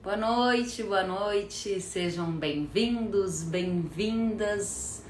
boa noite, sejam bem-vindos, bem-vindas.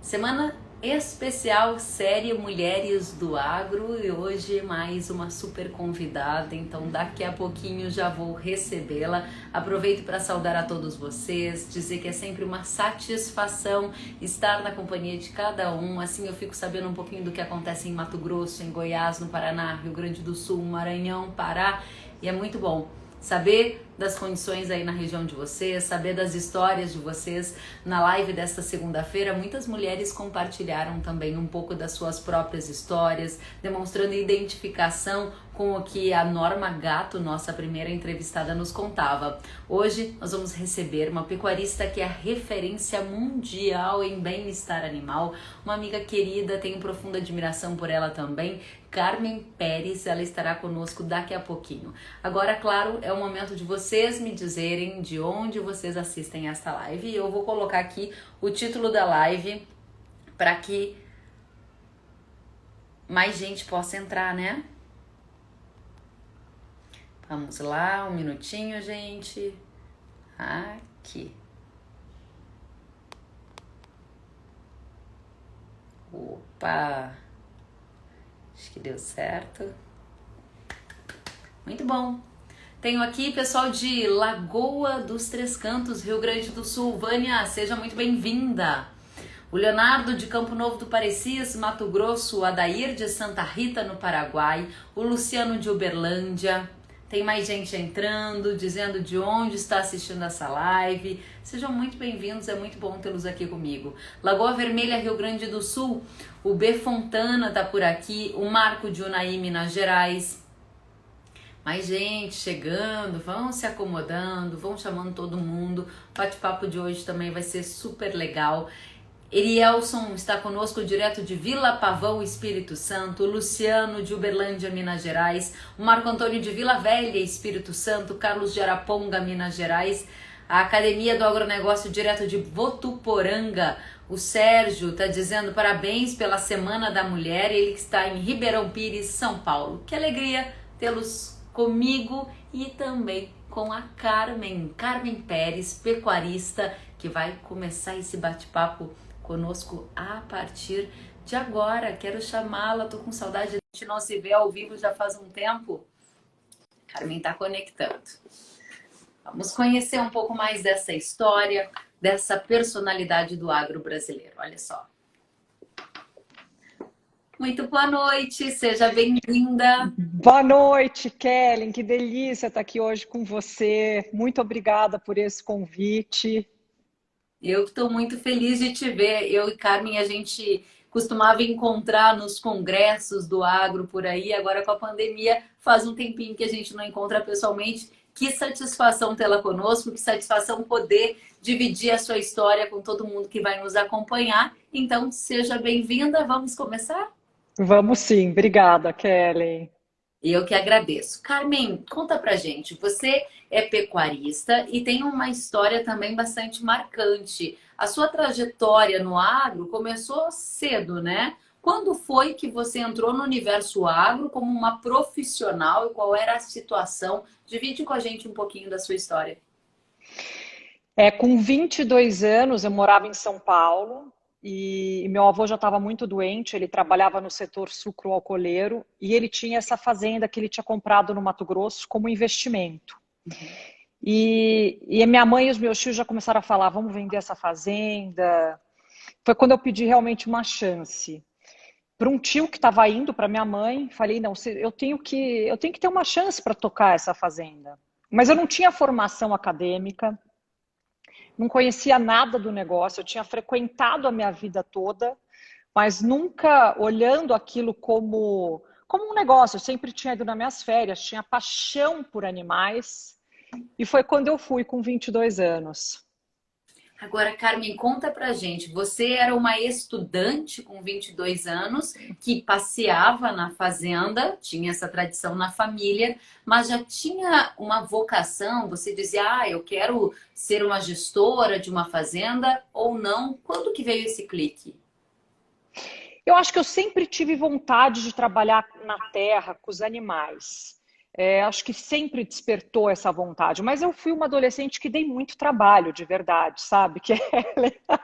Semana especial, série Mulheres do Agro, e hoje mais uma super convidada, então daqui a pouquinho já vou recebê-la. Aproveito para saudar a todos vocês, dizer que é sempre uma satisfação estar na companhia de cada um, assim eu fico sabendo um pouquinho do que acontece em Mato Grosso, em Goiás, no Paraná, Rio Grande do Sul, Maranhão, Pará, e é muito bom saber das condições aí na região de vocês, saber das histórias de vocês. Na live desta segunda-feira, muitas mulheres compartilharam também um pouco das suas próprias histórias, demonstrando identificação com o que a Norma Gatto, nossa primeira entrevistada, nos contava. Hoje nós vamos receber uma pecuarista que é a referência mundial em bem-estar animal, uma amiga querida, tenho profunda admiração por ela também, Carmen Pérez. Ela estará conosco daqui a pouquinho. Agora, claro, é o momento de vocês me dizerem de onde vocês assistem esta live, e eu vou colocar aqui o título da live para que mais gente possa entrar, né? Vamos lá, um minutinho, gente. Aqui. Opa! Acho que deu certo. Muito bom. Tenho aqui pessoal de Lagoa dos Três Cantos, Rio Grande do Sul. Vânia, seja muito bem-vinda. O Leonardo de Campo Novo do Parecis, Mato Grosso. O Adair de Santa Rita, no Paraguai. O Luciano de Uberlândia. Tem mais gente entrando, dizendo de onde está assistindo essa live. Sejam muito bem-vindos, é muito bom tê-los aqui comigo. Lagoa Vermelha, Rio Grande do Sul. O B. Fontana tá por aqui. O Marco de Unai, Minas Gerais. Mais gente chegando, vão se acomodando, vão chamando todo mundo. O bate-papo de hoje também vai ser super legal. Erielson está conosco direto de Vila Pavão, Espírito Santo. Luciano de Uberlândia, Minas Gerais. O Marco Antônio de Vila Velha, Espírito Santo. Carlos de Araponga, Minas Gerais. A Academia do Agronegócio direto de Votuporanga. O Sérgio está dizendo parabéns pela Semana da Mulher. Ele que está em Ribeirão Pires, São Paulo. Que alegria tê-los comigo e também com a Carmen Pérez, pecuarista, que vai começar esse bate-papo conosco a partir de agora. Quero chamá-la, tô com saudade, a gente não se vê ao vivo já faz um tempo. Carmen tá conectando. Vamos conhecer um pouco mais dessa história, dessa personalidade do agro brasileiro. Olha só. Muito boa noite, seja bem-vinda. Boa noite, Kellen. Que delícia estar aqui hoje com você. Muito obrigada por esse convite. Eu estou muito feliz de te ver. Eu e Carmen, a gente costumava encontrar nos congressos do agro por aí. Agora, com a pandemia, faz um tempinho que a gente não encontra pessoalmente. Que satisfação tê-la conosco, que satisfação poder dividir a sua história com todo mundo que vai nos acompanhar. Então, seja bem-vinda. Vamos começar? Vamos sim. Obrigada, Kellen. Eu que agradeço. Carmen, conta pra gente. Você é pecuarista e tem uma história também bastante marcante. A sua trajetória no agro começou cedo, né? Quando foi que você entrou no universo agro como uma profissional e qual era a situação? Divide com a gente um pouquinho da sua história. Com 22 anos, eu morava em São Paulo e meu avô já estava muito doente. Ele trabalhava no setor sucro-alcooleiro e ele tinha essa fazenda que ele tinha comprado no Mato Grosso como investimento. E a minha mãe e os meus tios já começaram a falar, vamos vender essa fazenda. Foi quando eu pedi realmente uma chance. Para um tio que estava indo para minha mãe, falei, não, eu tenho que ter uma chance para tocar essa fazenda. Mas eu não tinha formação acadêmica, não conhecia nada do negócio, eu tinha frequentado a minha vida toda, mas nunca olhando aquilo como um negócio. Eu sempre tinha ido nas minhas férias, tinha paixão por animais, e foi quando eu fui com 22 anos. Agora, Carmen, conta pra gente. Você era uma estudante com 22 anos que passeava na fazenda, tinha essa tradição na família, mas já tinha uma vocação? Você dizia, eu quero ser uma gestora de uma fazenda ou não? Quando que veio esse clique? Eu acho que eu sempre tive vontade de trabalhar na terra, com os animais. Acho que sempre despertou essa vontade, mas eu fui uma adolescente que dei muito trabalho, de verdade, sabe? Que é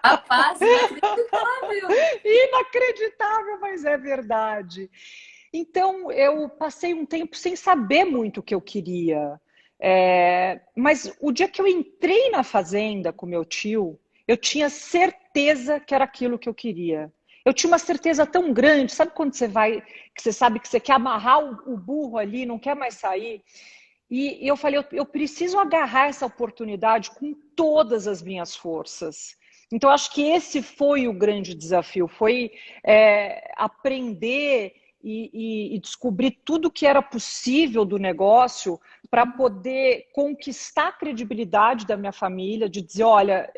Rapaz, inacreditável! inacreditável, mas é verdade. Então, eu passei um tempo sem saber muito o que eu queria. Mas o dia que eu entrei na fazenda com meu tio, eu tinha certeza que era aquilo que eu queria. Eu tinha uma certeza tão grande, sabe quando você vai, que você sabe que você quer amarrar o burro ali, não quer mais sair? E eu falei, eu preciso agarrar essa oportunidade com todas as minhas forças. Então, acho que esse foi o grande desafio, foi aprender e descobrir tudo que era possível do negócio para poder conquistar a credibilidade da minha família, de dizer, olha,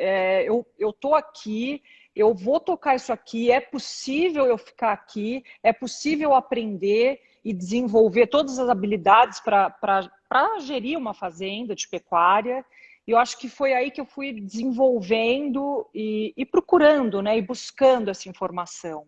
eu estou aqui, eu vou tocar isso aqui, é possível eu ficar aqui, é possível aprender e desenvolver todas as habilidades para gerir uma fazenda de pecuária. E eu acho que foi aí que eu fui desenvolvendo e procurando, né, e buscando essa informação.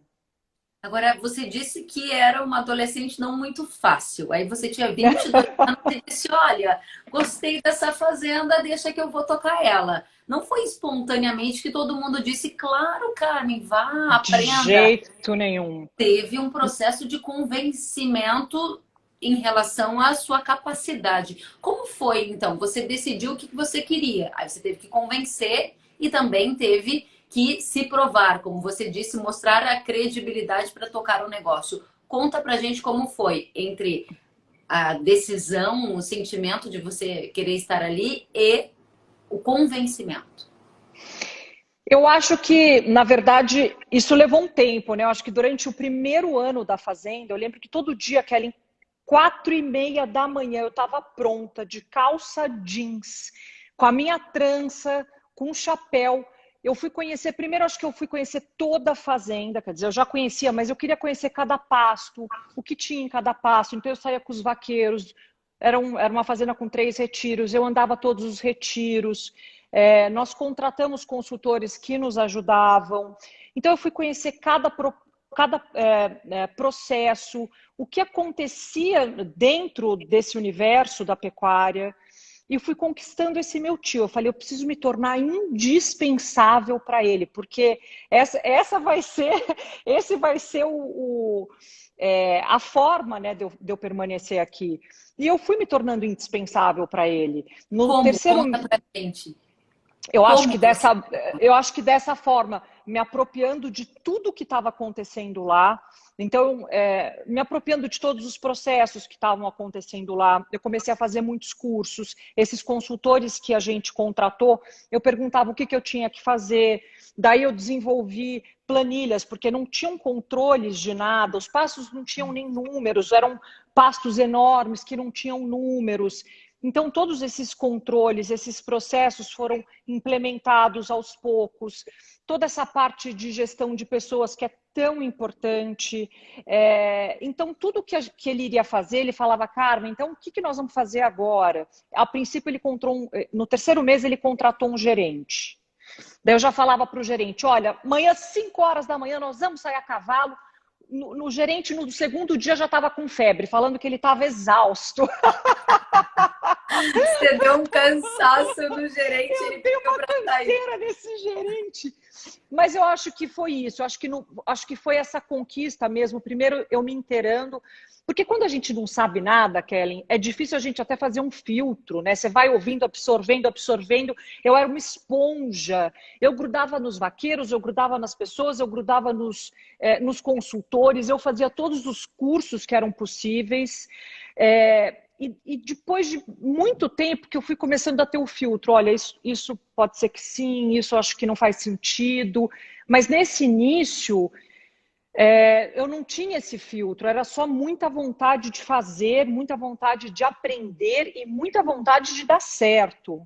Agora, você disse que era uma adolescente não muito fácil. Aí você tinha 22 anos e disse: Olha, gostei dessa fazenda, deixa que eu vou tocar ela. Não foi espontaneamente que todo mundo disse: Claro, Carmen, vá, De aprenda. jeito nenhum. Teve um processo de convencimento em relação à sua capacidade. Como foi, então? Você decidiu o que você queria. Aí você teve que convencer e também teve que se provar, como você disse, mostrar a credibilidade para tocar o negócio. Conta pra gente como foi entre a decisão, o sentimento de você querer estar ali e o convencimento. Eu acho que, na verdade, isso levou um tempo, né? Eu acho que durante o primeiro ano da fazenda, eu lembro que todo dia, Kelly, 4:30 da manhã, eu estava pronta, de calça jeans, com a minha trança, com um chapéu. Eu fui conhecer, primeiro acho que eu fui conhecer toda a fazenda, quer dizer, eu já conhecia, mas eu queria conhecer cada pasto, o que tinha em cada pasto. Então eu saía com os vaqueiros, era uma fazenda com 3 retiros, eu andava todos os retiros. Nós contratamos consultores que nos ajudavam. Então eu fui conhecer cada processo, o que acontecia dentro desse universo da pecuária. E fui conquistando esse meu tio. Eu falei, eu preciso me tornar indispensável para ele, porque essa vai ser, esse vai ser a forma, né, de eu permanecer aqui. E eu fui me tornando indispensável para ele. No Como? terceiro, Conta pra gente. eu acho Como que você. dessa forma, me apropriando de tudo que estava acontecendo lá, então, me apropriando de todos os processos que estavam acontecendo lá, eu comecei a fazer muitos cursos. Esses consultores que a gente contratou, eu perguntava o que eu tinha que fazer. Daí eu desenvolvi planilhas, porque não tinham controles de nada, os pastos não tinham nem números, eram pastos enormes que não tinham números. Então, todos esses controles, esses processos foram implementados aos poucos. Toda essa parte de gestão de pessoas que é tão importante. Então, tudo que ele iria fazer, ele falava, Carmen, então o que nós vamos fazer agora? A princípio, no terceiro mês, ele contratou um gerente. Daí eu já falava para o gerente, olha, amanhã, 5 horas da manhã, nós vamos sair a cavalo. No gerente, no segundo dia, já estava com febre, falando que ele estava exausto. Você deu um cansaço no gerente, ele Eu dei pediu uma para sair. canseira nesse gerente. Mas eu acho que foi isso, acho que foi essa conquista mesmo. Primeiro, eu me inteirando, porque quando a gente não sabe nada, Kellen, é difícil a gente até fazer um filtro, né? Você vai ouvindo, absorvendo, absorvendo. Eu era uma esponja. Eu grudava nos vaqueiros, eu grudava nas pessoas, eu grudava nos consultores, eu fazia todos os cursos que eram possíveis. E depois de muito tempo que eu fui começando a ter o filtro, olha, isso pode ser que sim, isso eu acho que não faz sentido, mas nesse início eu não tinha esse filtro, era só muita vontade de fazer, muita vontade de aprender e muita vontade de dar certo.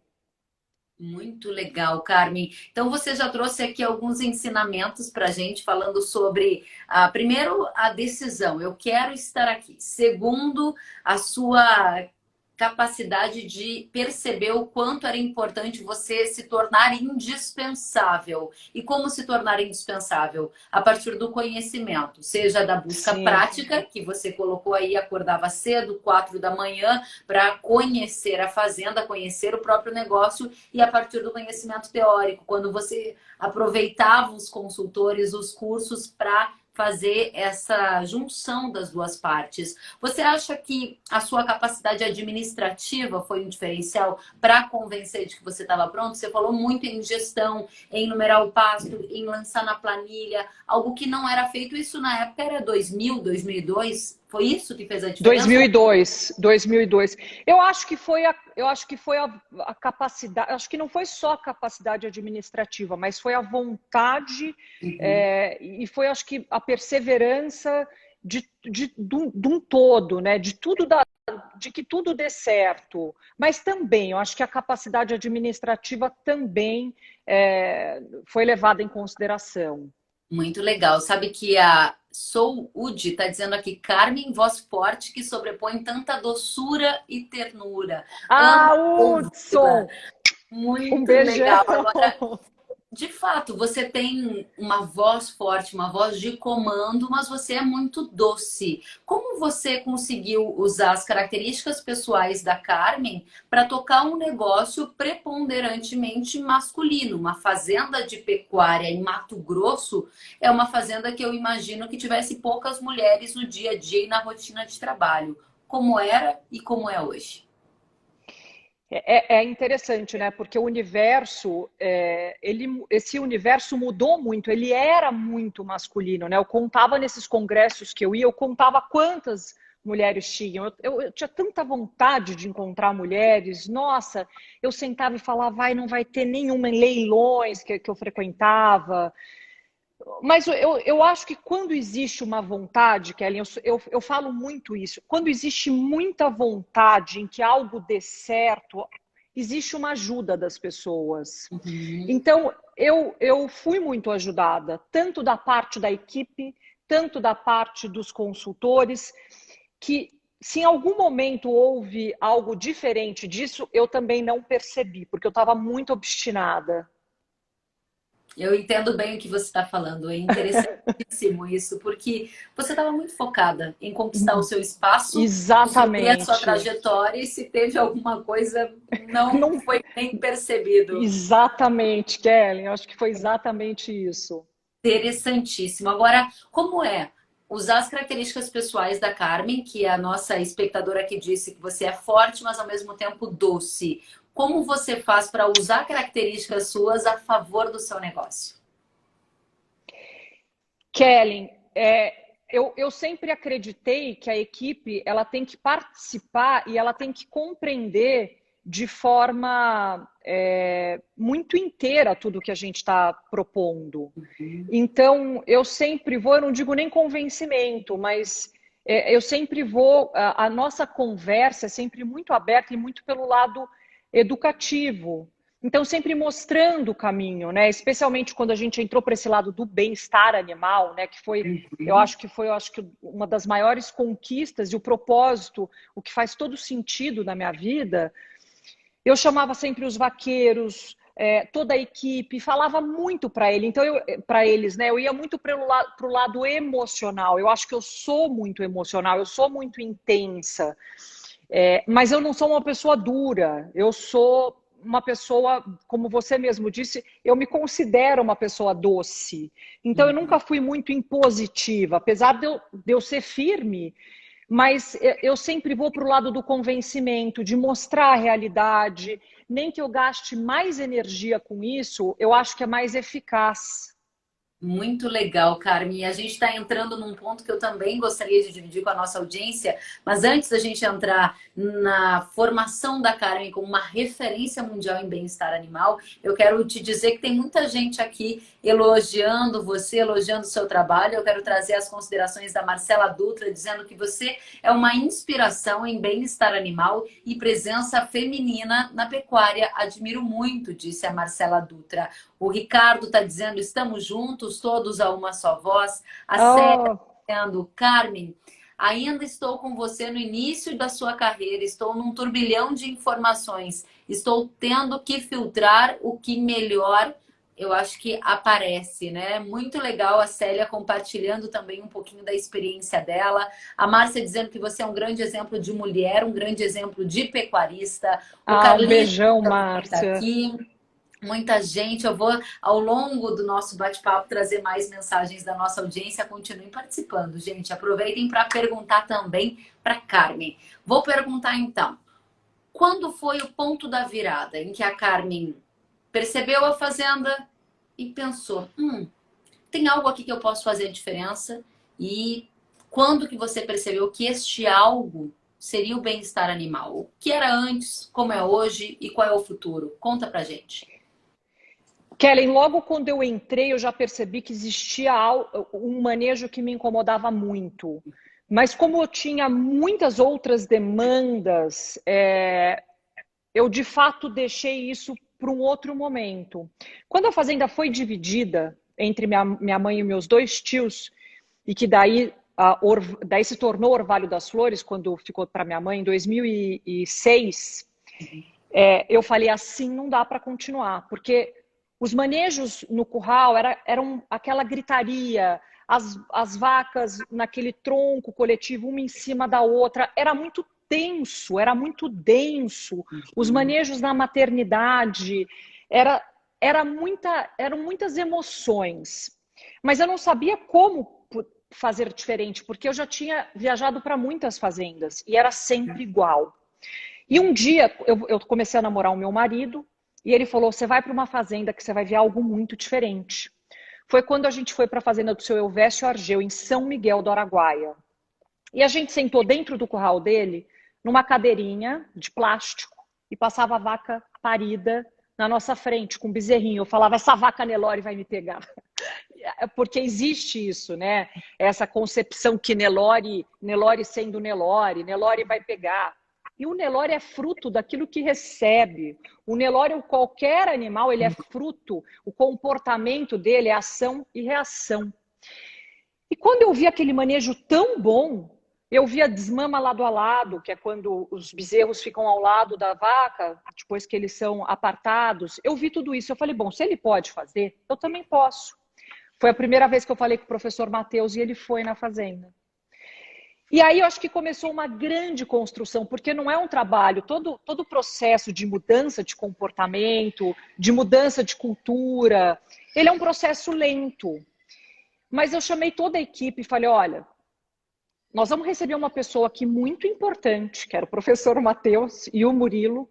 Muito legal, Carmen. Então você já trouxe aqui alguns ensinamentos para a gente, falando sobre, primeiro, a decisão. Eu quero estar aqui. Segundo, a sua capacidade de perceber o quanto era importante você se tornar indispensável. E como se tornar indispensável? A partir do conhecimento, seja da busca Sim. prática, que você colocou aí, acordava cedo, 4 da manhã, para conhecer a fazenda, conhecer o próprio negócio, e a partir do conhecimento teórico, quando você aproveitava os consultores, os cursos para fazer essa junção das duas partes. Você acha que a sua capacidade administrativa foi um diferencial para convencer de que você estava pronto? Você falou muito em gestão, em numerar o pasto, em lançar na planilha, algo que não era feito. Isso na época era 2000, 2002. Foi isso que fez a diferença? 2002, 2002. Eu acho que foi a capacidade, acho que não foi só a capacidade administrativa, mas foi a vontade Uhum. e foi, acho que, a perseverança de um todo, né? De que tudo dê certo. Mas também, eu acho que a capacidade administrativa também foi levada em consideração. Muito legal. Sabe que a Sou Udi está dizendo aqui, Carmen, voz forte que sobrepõe tanta doçura e ternura. Amo Ah, ouvi-la. Hudson, um Muito beijão. legal. Agora, de fato, você tem uma voz forte, uma voz de comando, mas você é muito doce. Como você conseguiu usar as características pessoais da Carmen para tocar um negócio preponderantemente masculino? Uma fazenda de pecuária em Mato Grosso é uma fazenda que eu imagino que tivesse poucas mulheres no dia a dia e na rotina de trabalho. Como era e como é hoje? É interessante, né? Porque o universo, esse universo mudou muito. Ele era muito masculino, né? Eu contava nesses congressos que eu ia, eu contava quantas mulheres tinham. Eu tinha tanta vontade de encontrar mulheres. Nossa, eu sentava e falava, vai, não vai ter nenhuma em leilões que eu frequentava. Mas eu acho que quando existe uma vontade, Kelly, eu falo muito isso, quando existe muita vontade em que algo dê certo, existe uma ajuda das pessoas. Uhum. Então, eu fui muito ajudada, tanto da parte da equipe, tanto da parte dos consultores, que se em algum momento houve algo diferente disso, eu também não percebi, porque eu estava muito obstinada. Eu entendo bem o que você está falando. É interessantíssimo isso, porque você estava muito focada em conquistar o seu espaço, construir a sua Exatamente. trajetória, e se teve alguma coisa, não Não. foi nem percebido. Exatamente, Kelly. Eu acho que foi exatamente isso. Interessantíssimo. Agora, como é usar as características pessoais da Carmen, que é a nossa espectadora que disse que você é forte, mas ao mesmo tempo doce. Como você faz para usar características suas a favor do seu negócio? Kelly, eu sempre acreditei que a equipe ela tem que participar e ela tem que compreender de forma muito inteira tudo que a gente está propondo. Então, eu sempre vou, eu não digo nem convencimento, mas eu sempre vou, a nossa conversa é sempre muito aberta e muito pelo lado educativo. Então, sempre mostrando o caminho, né? Especialmente quando a gente entrou para esse lado do bem-estar animal, né? Que foi, Uhum. eu acho que uma das maiores conquistas e o propósito, o que faz todo sentido na minha vida. Eu chamava sempre os vaqueiros, toda a equipe, falava muito para ele. Então, para eles, né? Eu ia muito para o lado emocional. Eu acho que eu sou muito emocional, eu sou muito intensa, mas eu não sou uma pessoa dura. Eu sou uma pessoa, como você mesmo disse, eu me considero uma pessoa doce. Então, eu nunca fui muito impositiva, apesar de eu ser firme. Mas eu sempre vou para o lado do convencimento, de mostrar a realidade. Nem que eu gaste mais energia com isso, eu acho que é mais eficaz. Muito legal, Carmen. E a gente está entrando num ponto que eu também gostaria de dividir com a nossa audiência, mas antes da gente entrar na formação da Carmen como uma referência mundial em bem-estar animal, eu quero te dizer que tem muita gente aqui elogiando você, elogiando o seu trabalho. Eu quero trazer as considerações da Marcela Dutra, dizendo que você é uma inspiração em bem-estar animal e presença feminina na pecuária. Admiro muito, disse a Marcela Dutra. O Ricardo está dizendo, estamos juntos, todos a uma só voz. A Célia Oh, está dizendo, Carmen, Ainda estou com você no início da sua carreira, estou num turbilhão de informações, estou tendo que filtrar o que melhor eu acho que aparece, né? Muito legal a Célia compartilhando também um pouquinho da experiência dela. A Márcia dizendo que você é um grande exemplo de mulher, um grande exemplo de pecuarista. O Ah, um Carlinhos beijão, também está Márcia. aqui. Muita gente, eu vou ao longo do nosso bate-papo trazer mais mensagens da nossa audiência. Continuem participando, gente. Aproveitem para perguntar também para Carmen. Vou perguntar então, quando foi o ponto da virada em que a Carmen percebeu a fazenda e pensou, tem algo aqui que eu posso fazer a diferença? E quando que você percebeu que este algo seria o bem-estar animal? O que era antes, como é hoje e qual é o futuro? Conta pra gente. Kellen, logo quando eu entrei, eu já percebi que existia um manejo que me incomodava muito. Mas como eu tinha muitas outras demandas, eu de fato deixei isso para um outro momento. Quando a fazenda foi dividida entre minha mãe e meus dois tios, e que daí se tornou Orvalho das Flores, quando ficou para minha mãe em 2006, eu falei assim, não dá para continuar, porque os manejos no curral eram aquela gritaria, as vacas naquele tronco coletivo, uma em cima da outra, era muito tenso, era muito denso. Os manejos na maternidade, era, eram muitas emoções. Mas eu não sabia como fazer diferente, porque eu já tinha viajado para muitas fazendas e era sempre igual. E um dia eu comecei a namorar o meu marido e ele falou: você vai para uma fazenda que você vai ver algo muito diferente. Foi quando a gente foi para a fazenda do seu Elvésio Argeu, em São Miguel do Araguaia. E a gente sentou dentro do curral dele, numa cadeirinha de plástico, e passava a vaca parida na nossa frente, com um bezerrinho. Eu falava: essa vaca Nelore vai me pegar. Porque existe isso, né? Essa concepção que Nelore sendo Nelore vai pegar. E o Nelore é fruto daquilo que recebe. O Nelore, qualquer animal, ele é fruto, o comportamento dele é ação e reação. E quando eu vi aquele manejo tão bom, eu vi a desmama lado a lado, que é quando os bezerros ficam ao lado da vaca, depois que eles são apartados. Eu vi tudo isso. Eu falei: bom, se ele pode fazer, eu também posso. Foi a primeira vez que eu falei com o professor Matheus e ele foi na fazenda. E aí eu acho que começou uma grande construção, porque não é um trabalho, todo o processo de mudança de comportamento, de mudança de cultura, ele é um processo lento. Mas eu chamei toda a equipe e falei: olha, nós vamos receber uma pessoa aqui muito importante, que era o professor Matheus e o Murilo,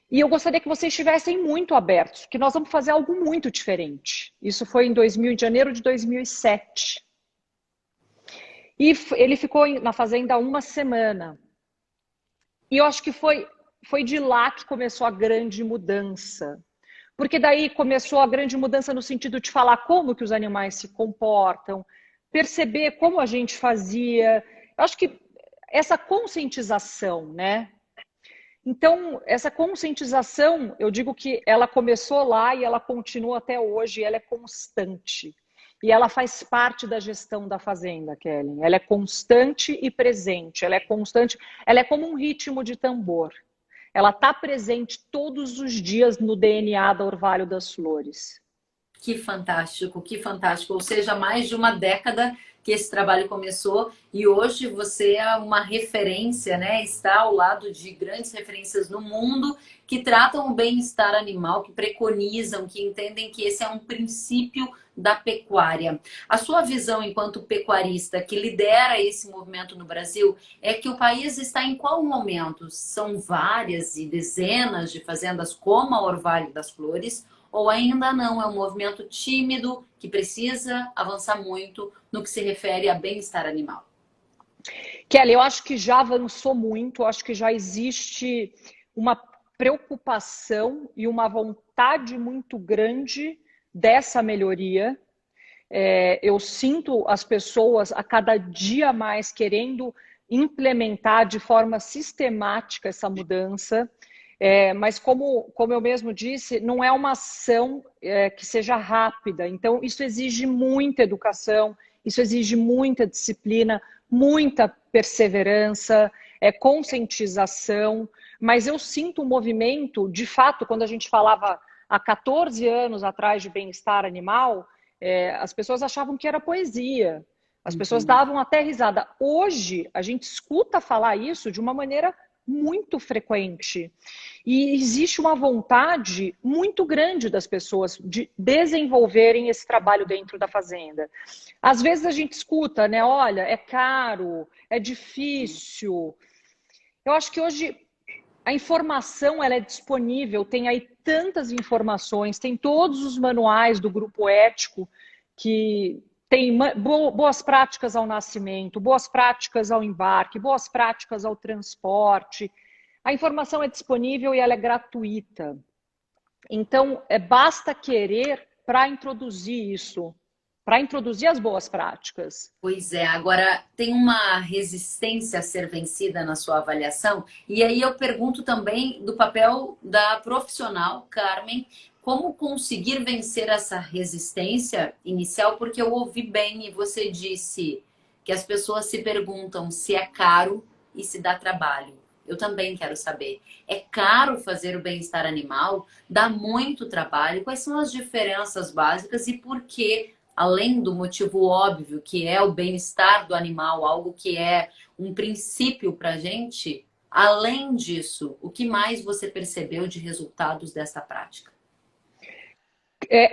e eu gostaria que vocês estivessem muito abertos, que nós vamos fazer algo muito diferente. Isso foi em janeiro de 2007. E ele ficou na fazenda uma semana. E eu acho que foi de lá que começou a grande mudança. Porque daí começou a grande mudança no sentido de falar como que os animais se comportam, perceber como a gente fazia. Eu acho que essa conscientização, né? Então, essa conscientização, eu digo que ela começou lá e ela continua até hoje, ela é constante. E ela faz parte da gestão da fazenda, Kellen. Ela é constante e presente. Ela é constante, ela é como um ritmo de tambor. Ela está presente todos os dias no DNA da Orvalho das Flores. Que fantástico, que fantástico. Ou seja, mais de uma década que esse trabalho começou e hoje você é uma referência, né? Está ao lado de grandes referências no mundo que tratam o bem-estar animal, que preconizam, que entendem que esse é um princípio da pecuária. A sua visão enquanto pecuarista que lidera esse movimento no Brasil é que o país está em qual momento? São várias e dezenas de fazendas como a Orvalho das Flores, ou ainda não, é um movimento tímido que precisa avançar muito no que se refere a bem-estar animal? Kelly, eu acho que já avançou muito, eu acho que já existe uma preocupação e uma vontade muito grande dessa melhoria. Eu sinto as pessoas a cada dia mais querendo implementar de forma sistemática essa mudança. Mas como eu mesmo disse, não é uma ação que seja rápida. Então, isso exige muita educação, isso exige muita disciplina, muita perseverança, é conscientização, mas eu sinto um movimento, de fato, quando a gente falava há 14 anos atrás de bem-estar animal, as pessoas achavam que era poesia, as pessoas Uhum. davam até risada. Hoje, a gente escuta falar isso de uma maneira muito frequente. E existe uma vontade muito grande das pessoas de desenvolverem esse trabalho dentro da fazenda. Às vezes a gente escuta, né? Olha, é caro, é difícil. Eu acho que hoje a informação ela é disponível, tem aí tantas informações, tem todos os manuais do grupo ético que tem boas práticas ao nascimento, boas práticas ao embarque, boas práticas ao transporte. A informação é disponível e ela é gratuita. Então, basta querer para introduzir isso, para introduzir as boas práticas. Pois é, agora tem uma resistência a ser vencida na sua avaliação, e aí eu pergunto também do papel da profissional, Carmen, como conseguir vencer essa resistência inicial, porque eu ouvi bem e você disse que as pessoas se perguntam se é caro e se dá trabalho. Eu também quero saber. É caro fazer o bem-estar animal? Dá muito trabalho? Quais são as diferenças básicas e por que, além do motivo óbvio, que é o bem-estar do animal, algo que é um princípio para a gente, além disso, o que mais você percebeu de resultados dessa prática?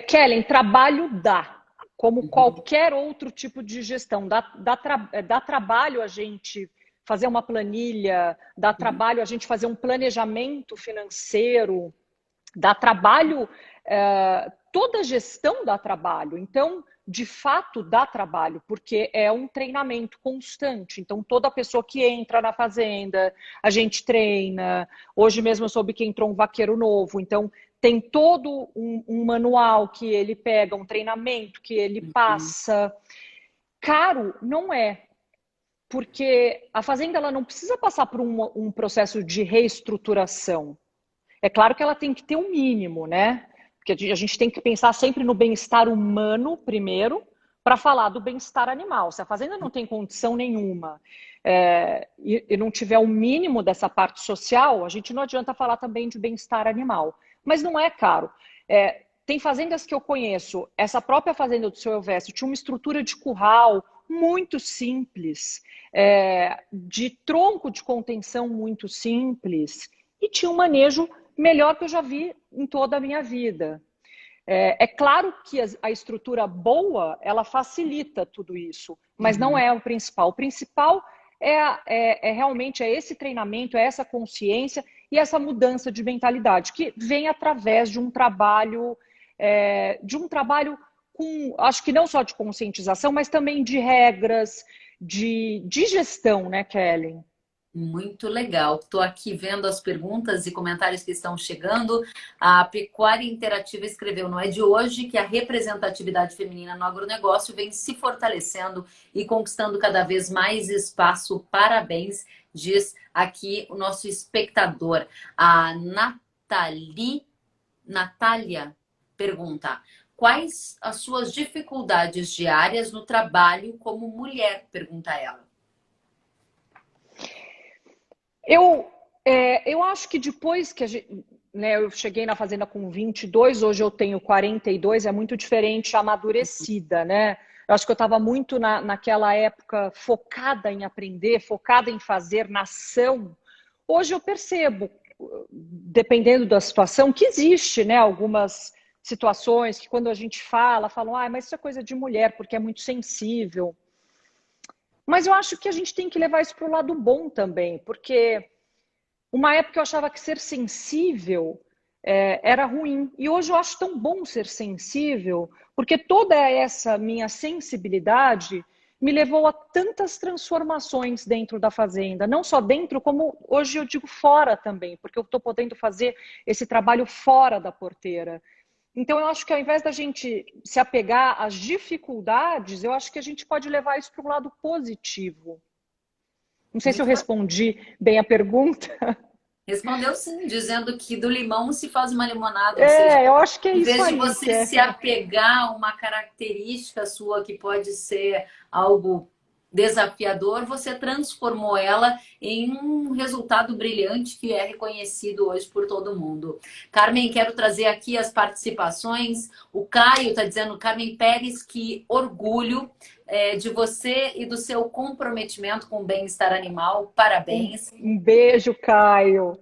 Kellen, trabalho dá, como Uhum, qualquer outro tipo de gestão. Dá trabalho a gente fazer uma planilha, dá uhum, trabalho a gente fazer um planejamento financeiro, dá trabalho, toda gestão dá trabalho. Então, de fato, dá trabalho, porque é um treinamento constante. Então, toda pessoa que entra na fazenda, a gente treina. Hoje mesmo eu soube que entrou um vaqueiro novo, então tem todo um manual que ele pega, um treinamento que ele uhum. passa. Caro não é, porque a fazenda ela não precisa passar por um processo de reestruturação. É claro que ela tem que ter um mínimo, né? Porque a gente tem que pensar sempre no bem-estar humano primeiro, para falar do bem-estar animal. Se a fazenda não tem condição nenhuma e não tiver o um mínimo dessa parte social, a gente não adianta falar também de bem-estar animal. Mas não é caro. Tem fazendas que eu conheço, essa própria fazenda do seu Elvésio tinha uma estrutura de curral muito simples, de tronco de contenção muito simples, e tinha um manejo melhor que eu já vi em toda a minha vida. Claro que a estrutura boa, ela facilita tudo isso, mas não Uhum. é o principal. O principal realmente esse treinamento, é essa consciência e essa mudança de mentalidade, que vem através de um trabalho com, acho que não só de conscientização, mas também de regras, de gestão, né, Kelly? Muito legal. Estou aqui vendo as perguntas e comentários que estão chegando. A Pecuária Interativa escreveu: não é de hoje que a representatividade feminina no agronegócio vem se fortalecendo e conquistando cada vez mais espaço. Parabéns, diz aqui o nosso espectador. A Natália pergunta: quais as suas dificuldades diárias no trabalho como mulher? Pergunta ela. Eu acho que depois que né, eu cheguei na fazenda com 22, hoje eu tenho 42, é muito diferente, amadurecida, né? Eu acho que eu estava muito naquela época focada em aprender, focada em fazer, na ação. Hoje eu percebo, dependendo da situação, que existe, né, algumas situações que quando a gente falam, mas isso é coisa de mulher, porque é muito sensível. Mas eu acho que a gente tem que levar isso para o lado bom também, porque uma época eu achava que ser sensível era ruim. E hoje eu acho tão bom ser sensível, porque toda essa minha sensibilidade me levou a tantas transformações dentro da fazenda. Não só dentro, como hoje eu digo fora também, porque eu estou podendo fazer esse trabalho fora da porteira. Então eu acho que ao invés da gente se apegar às dificuldades, eu acho que a gente pode levar isso para um lado positivo. Não sei se eu Muito bacana. respondi bem a pergunta. Respondeu sim, dizendo que do limão se faz uma limonada, ou seja, Eu acho que é em isso vez de aí, você se apegar a uma característica sua que pode ser algo desafiador, você transformou ela em um resultado brilhante que é reconhecido hoje por todo mundo. Carmen, quero trazer aqui as participações. O Caio está dizendo, Carmen Pérez, que orgulho de você e do seu comprometimento com o bem-estar animal. Parabéns. Um beijo, Caio.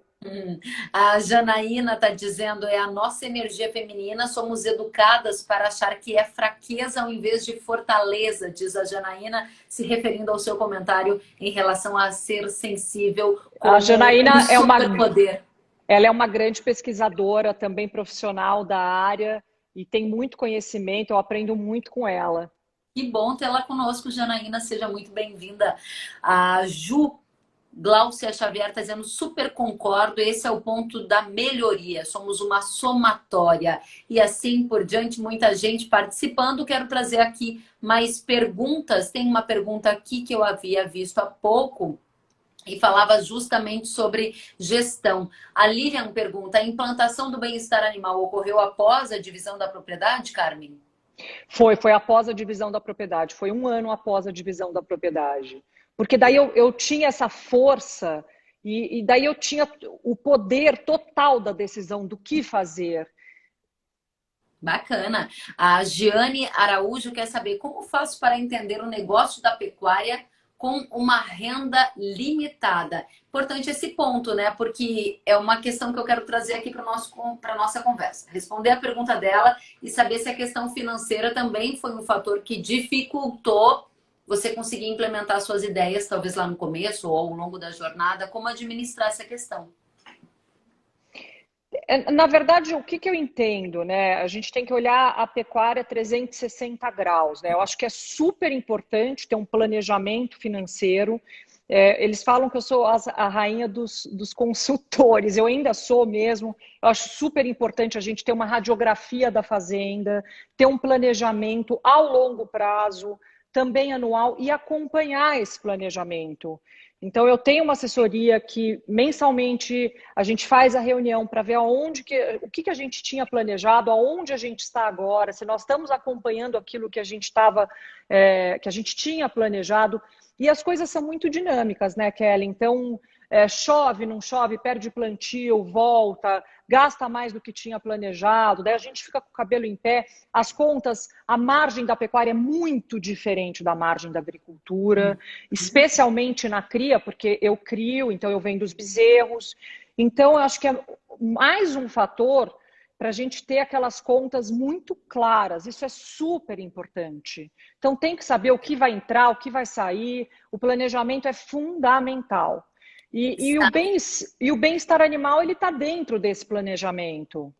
A Janaína está dizendo, é a nossa energia feminina, somos educadas para achar que é fraqueza ao invés de fortaleza, diz a Janaína, se referindo ao seu comentário em relação a ser sensível A como um Janaína superpoder. ela é uma grande pesquisadora, também profissional da área, e tem muito conhecimento, eu aprendo muito com ela. Que bom tê-la conosco, Janaína, seja muito bem-vinda. A Ju Gláucia Xavier está dizendo, super concordo, esse é o ponto da melhoria, somos uma somatória. E assim por diante, muita gente participando. Quero trazer aqui mais perguntas. Tem uma pergunta aqui que eu havia visto há pouco e falava justamente sobre gestão. A Lilian pergunta, a implantação do bem-estar animal ocorreu após a divisão da propriedade, Carmen? Foi após a divisão da propriedade, foi um ano após a divisão da propriedade. Porque daí eu tinha essa força e daí eu tinha o poder total da decisão do que fazer. Bacana. A Giane Araújo quer saber como faço para entender o negócio da pecuária com uma renda limitada. Importante esse ponto, né? Porque é uma questão que eu quero trazer aqui para a nossa conversa. Responder a pergunta dela e saber se a questão financeira também foi um fator que dificultou você conseguir implementar suas ideias, talvez lá no começo ou ao longo da jornada, como administrar essa questão. Na verdade, o que eu entendo, né? A gente tem que olhar a pecuária 360 graus, né? Eu acho que é super importante ter um planejamento financeiro. Eles falam que eu sou a rainha dos consultores, eu ainda sou mesmo. Eu acho super importante a gente ter uma radiografia da fazenda, ter um planejamento ao longo prazo, também anual, e acompanhar esse planejamento. Então, eu tenho uma assessoria que mensalmente a gente faz a reunião para ver o que a gente tinha planejado, aonde a gente está agora, se nós estamos acompanhando aquilo que a gente que a gente tinha planejado. E as coisas são muito dinâmicas, né, Kelly? Então, chove, não chove, perde plantio, volta, gasta mais do que tinha planejado, daí a gente fica com o cabelo em pé. As contas, a margem da pecuária é muito diferente da margem da agricultura, especialmente na cria, porque eu crio, então eu vendo os bezerros. Então, eu acho que é mais um fator para a gente ter aquelas contas muito claras. Isso é super importante. Então, tem que saber o que vai entrar, o que vai sair. O planejamento é fundamental. E o bem-estar animal, ele está dentro desse planejamento.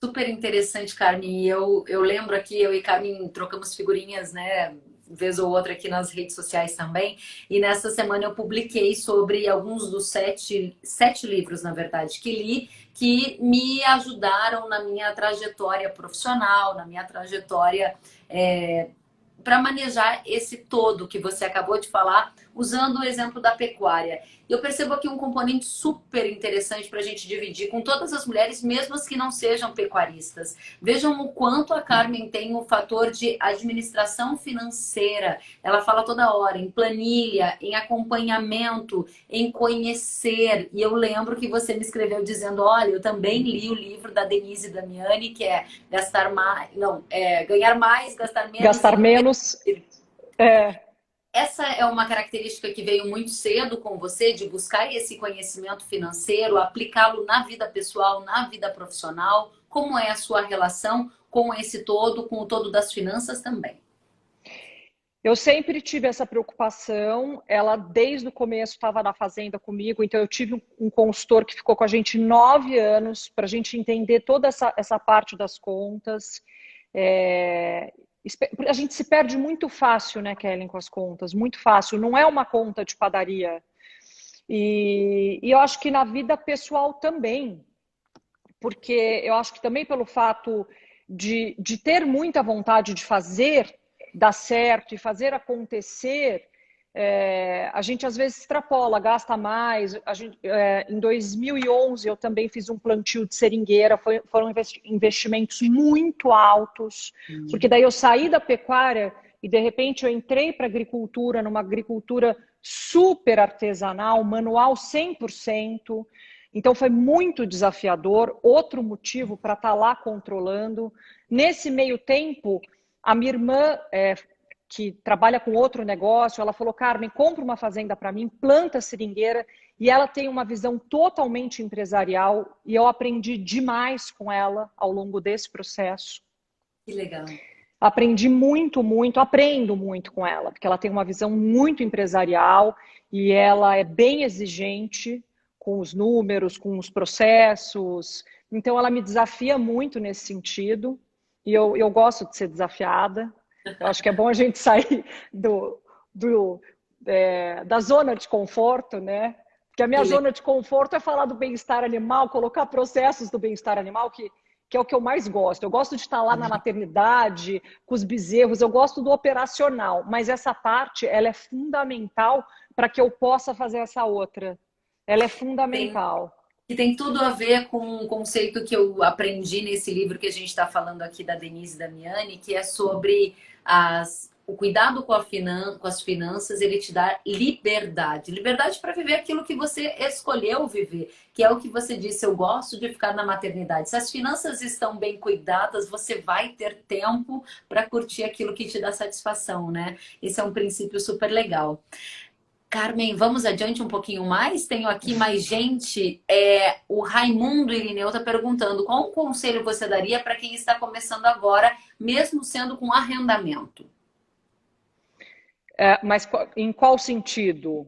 Super interessante, Carmen. E eu lembro aqui, eu e Carmen trocamos figurinhas, né? Vez ou outra aqui nas redes sociais também. E nessa semana eu publiquei sobre alguns dos sete livros, na verdade, que li, que me ajudaram na minha trajetória profissional, na minha trajetória para manejar esse todo que você acabou de falar, usando o exemplo da pecuária. Eu percebo aqui um componente super interessante para a gente dividir com todas as mulheres, mesmo as que não sejam pecuaristas. Vejam o quanto a Carmen tem o fator de administração financeira. Ela fala toda hora em planilha, em acompanhamento, em conhecer. E eu lembro que você me escreveu dizendo, olha, eu também li o livro da Denise Damiani, que é ganhar mais, gastar menos. Gastar menos. Essa é uma característica que veio muito cedo com você, de buscar esse conhecimento financeiro, aplicá-lo na vida pessoal, na vida profissional. Como é a sua relação com esse todo, com o todo das finanças também? Eu sempre tive essa preocupação. Ela, desde o começo, estava na fazenda comigo. Então, eu tive um consultor que ficou com a gente 9 anos para a gente entender toda essa parte das contas. A gente se perde muito fácil, né, Kellen, com as contas, muito fácil. Não é uma conta de padaria. E eu acho que na vida pessoal também, porque eu acho que também pelo fato de ter muita vontade de fazer dar certo e fazer acontecer, a gente às vezes extrapola, gasta mais. Em 2011 eu também fiz um plantio de seringueira, foram investimentos muito altos, porque daí eu saí da pecuária e de repente eu entrei para agricultura, numa agricultura super artesanal, manual 100%. Então foi muito desafiador, outro motivo para estar lá controlando. Nesse meio tempo, a minha irmã, que trabalha com outro negócio, ela falou, Carmen, compra uma fazenda para mim, planta seringueira, e ela tem uma visão totalmente empresarial, e eu aprendi demais com ela ao longo desse processo. Que legal. Aprendi muito, muito, aprendo muito com ela, porque ela tem uma visão muito empresarial e ela é bem exigente com os números, com os processos. Então, ela me desafia muito nesse sentido e eu gosto de ser desafiada. Eu acho que é bom a gente sair da zona de conforto, né? Porque a minha zona de conforto é falar do bem-estar animal, colocar processos do bem-estar animal, que é o que eu mais gosto. Eu gosto de estar lá na maternidade, com os bezerros, eu gosto do operacional, mas essa parte, ela é fundamental para que eu possa fazer essa outra. Ela é fundamental. E tem tudo a ver com um conceito que eu aprendi nesse livro que a gente está falando aqui da Denise Damiani, que é sobre o cuidado com as finanças, ele te dá liberdade. Liberdade para viver aquilo que você escolheu viver, que é o que você disse, eu gosto de ficar na maternidade. Se as finanças estão bem cuidadas, você vai ter tempo para curtir aquilo que te dá satisfação, né? Esse é um princípio super legal. Carmen, vamos adiante um pouquinho mais? Tenho aqui mais gente. O Raimundo Irineu está perguntando qual um conselho você daria para quem está começando agora, mesmo sendo com arrendamento? Mas em qual sentido?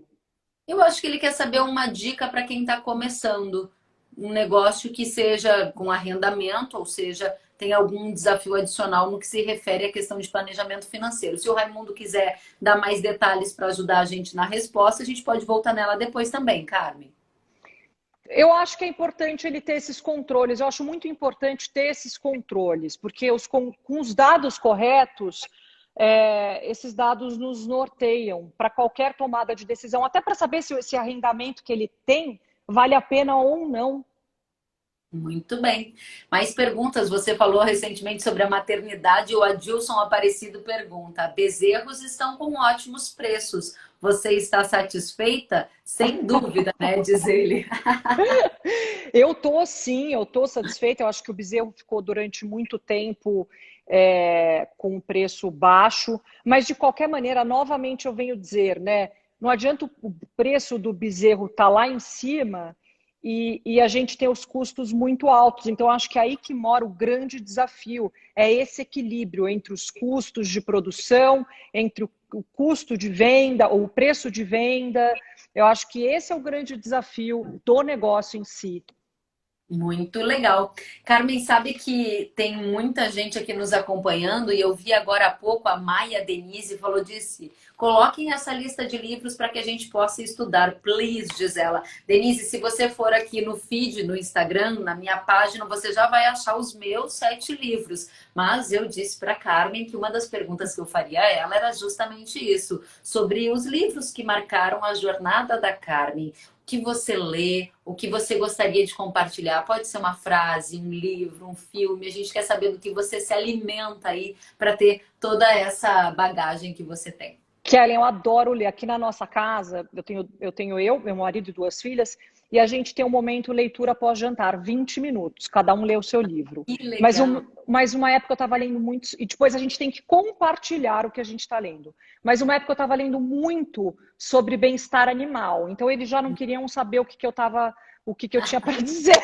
Eu acho que ele quer saber uma dica para quem está começando. Um negócio que seja com arrendamento, ou seja, tem algum desafio adicional no que se refere à questão de planejamento financeiro. Se o Raimundo quiser dar mais detalhes para ajudar a gente na resposta, a gente pode voltar nela depois também, Carmen. Eu acho que é importante ele ter esses controles. Eu acho muito importante ter esses controles, porque com os dados corretos, esses dados nos norteiam para qualquer tomada de decisão, até para saber se esse arrendamento que ele tem vale a pena ou não. Muito bem. Mais perguntas? Você falou recentemente sobre a maternidade. O Adilson Aparecido pergunta: bezerros estão com ótimos preços. Você está satisfeita? Sem dúvida, né? Diz ele. Eu tô sim, eu tô satisfeita. Eu acho que o bezerro ficou durante muito tempo com um preço baixo, mas de qualquer maneira, novamente eu venho dizer, né? Não adianta o preço do bezerro estar lá em cima e a gente tem os custos muito altos. Então, acho que é aí que mora o grande desafio, é esse equilíbrio entre os custos de produção, entre o custo de venda, ou o preço de venda. Eu acho que esse é o grande desafio do negócio em si. Muito legal. Carmen, sabe que tem muita gente aqui nos acompanhando e eu vi agora há pouco a Maia Denise disse, coloquem essa lista de livros para que a gente possa estudar, please, diz ela. Denise, se você for aqui no feed, no Instagram, na minha página, você já vai achar os meus 7 livros. Mas eu disse para Carmen que uma das perguntas que eu faria a ela era justamente isso, sobre os livros que marcaram a jornada da Carmen. Que você lê, o que você gostaria de compartilhar. Pode ser uma frase, um livro, um filme. A gente quer saber do que você se alimenta aí para ter toda essa bagagem que você tem. Kellen, eu adoro ler. Aqui na nossa casa, eu tenho meu marido e 2 filhas, e a gente tem um momento leitura após jantar, 20 minutos. Cada um lê o seu livro. Que legal. Mas uma época eu estava lendo muito, e depois a gente tem que compartilhar o que a gente está lendo. Mas uma época eu estava lendo muito sobre bem-estar animal. Então eles já não queriam saber o que eu tinha para dizer.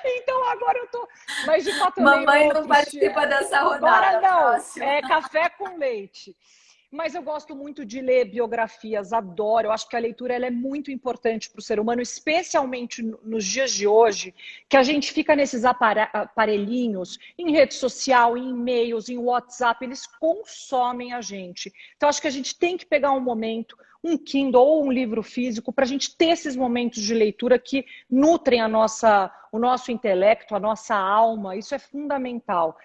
Então agora eu tô. Mas de fato eu Mamãe leio não participa dessa rodada. Agora não. Próxima. É café com leite. Mas eu gosto muito de ler biografias, adoro. Eu acho que a leitura ela é muito importante para o ser humano, especialmente nos dias de hoje, que a gente fica nesses aparelhinhos, em rede social, em e-mails, em WhatsApp, eles consomem a gente. Então, acho que a gente tem que pegar um momento, um Kindle ou um livro físico, para a gente ter esses momentos de leitura que nutrem o nosso intelecto, a nossa alma. Isso é fundamental.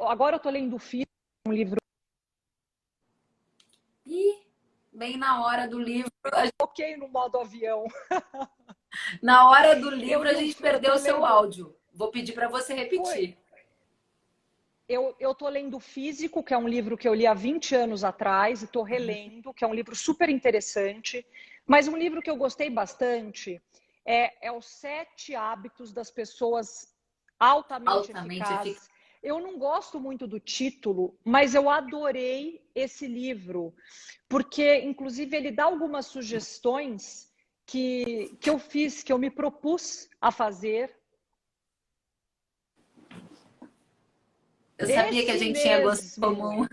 Agora eu estou lendo um livro. E bem na hora do livro. Coloquei no modo avião. Na hora do livro a gente perdeu o seu áudio. Vou pedir para você repetir. eu tô lendo o Físico, que é um livro que eu li há 20 anos atrás, e tô relendo, que é um livro super interessante. Mas um livro que eu gostei bastante é Os Sete Hábitos das Pessoas Altamente Altamente eficaz. Eficazes. Eu não gosto muito do título, mas eu adorei esse livro, porque, inclusive, ele dá algumas sugestões que eu fiz, que eu me propus a fazer. Eu sabia que a Esse gente tinha gosto em mesmo. comum.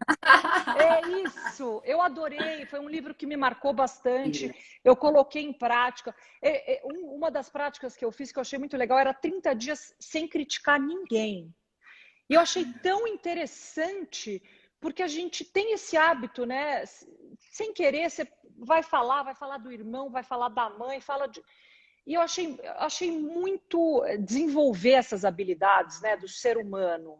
É isso, eu adorei, foi um livro que me marcou bastante, eu coloquei em prática. Uma das práticas que eu fiz, que eu achei muito legal, era 30 dias sem criticar ninguém. E eu achei tão interessante, porque a gente tem esse hábito, né? Sem querer, você vai falar do irmão, vai falar da mãe, fala de... E eu achei muito desenvolver essas habilidades, né, do ser humano.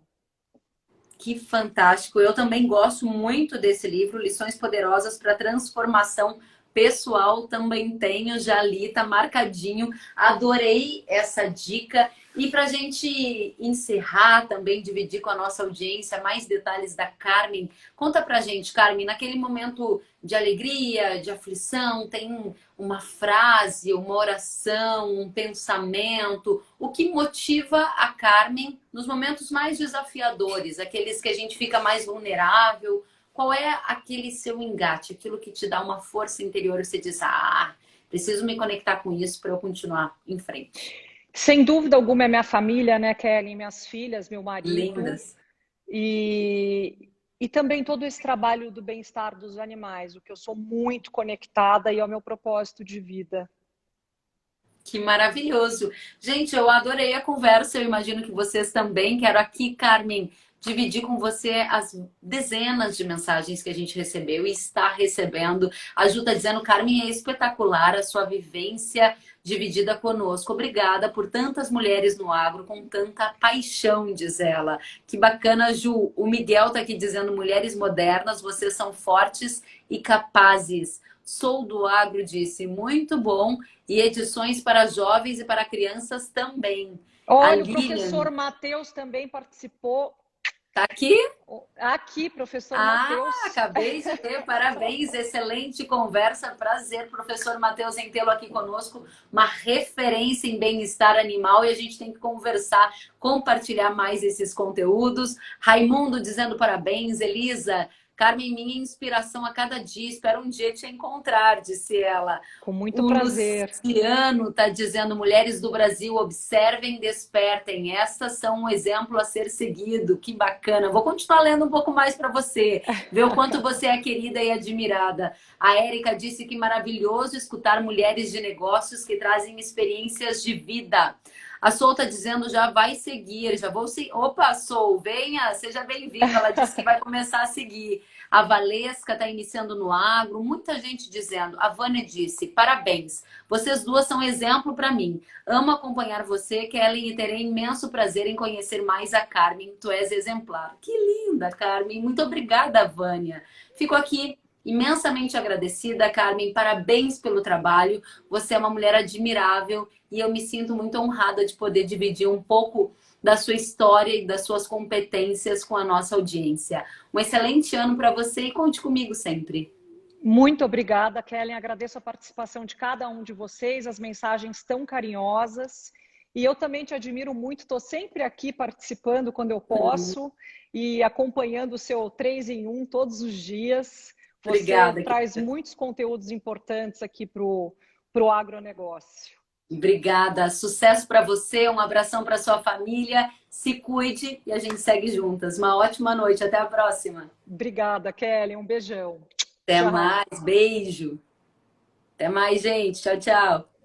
Que fantástico. Eu também gosto muito desse livro, Lições Poderosas para Transformação Pessoal. Também tenho, já li, tá marcadinho. Adorei essa dica. E para a gente encerrar, também dividir com a nossa audiência mais detalhes da Carmen. Conta pra gente, Carmen, naquele momento de alegria, de aflição, tem uma frase, uma oração, um pensamento, o que motiva a Carmen nos momentos mais desafiadores, aqueles que a gente fica mais vulnerável. Qual é aquele seu engate, aquilo que te dá uma força interior e você diz, ah, preciso me conectar com isso para eu continuar em frente. Sem dúvida alguma é minha família, né, Kelly, minhas filhas, meu marido, Lindas. e também todo esse trabalho do bem-estar dos animais, o que eu sou muito conectada e é o meu propósito de vida. Que maravilhoso. Gente, eu adorei a conversa. Eu imagino que vocês também. Quero aqui, Carmen, dividir com você as dezenas de mensagens que a gente recebeu e está recebendo. A Ju está dizendo, Carmen, é espetacular a sua vivência dividida conosco. Obrigada por tantas mulheres no agro com tanta paixão, diz ela. Que bacana, Ju. O Miguel está aqui dizendo, mulheres modernas, vocês são fortes e capazes. Sou do agro, disse, muito bom. E edições para jovens e para crianças também. A Olha, o Lilian professor Matheus também participou. tá aqui? Aqui, professor Ah, Matheus. acabei de ver. Parabéns, excelente conversa. Prazer, professor Matheus, em tê-lo aqui conosco. Uma referência em bem-estar animal e a gente tem que conversar, compartilhar mais esses conteúdos. Raimundo dizendo parabéns. Elisa, Carmen, minha inspiração a cada dia. Espero um dia te encontrar, disse ela. Com muito O prazer. Luciano está dizendo, mulheres do Brasil, observem, despertem. Essas são um exemplo a ser seguido. Que bacana. Vou continuar lendo um pouco mais para você, ver o quanto você é querida e admirada. A Érica disse que maravilhoso escutar mulheres de negócios que trazem experiências de vida. A Sol está dizendo, já vai seguir, já vou seguir. Opa, Sol, venha, seja bem-vinda. Ela disse que vai começar a seguir. A Valesca está iniciando no agro, muita gente dizendo. A Vânia disse, parabéns, vocês duas são exemplo para mim. Amo acompanhar você, Kelly, e terei imenso prazer em conhecer mais a Carmen. Tu és exemplar. Que linda, Carmen. Muito obrigada, Vânia. Fico aqui imensamente agradecida, Carmen. Parabéns pelo trabalho. Você é uma mulher admirável e eu me sinto muito honrada de poder dividir um pouco da sua história e das suas competências com a nossa audiência. Um excelente ano para você e conte comigo sempre. Muito obrigada, Kellen. Agradeço a participação de cada um de vocês, as mensagens tão carinhosas. E eu também te admiro muito, estou sempre aqui participando quando eu posso e acompanhando o seu 3 em 1 todos os dias. Você Obrigada, traz querida. muitos conteúdos importantes aqui para o agronegócio. Obrigada. Sucesso para você, um abração para sua família. Se cuide e a gente segue juntas. Uma ótima noite. Até a próxima. Obrigada, Kellen. Um beijão. Até Tchau. mais. Beijo. Até mais, gente. Tchau, tchau.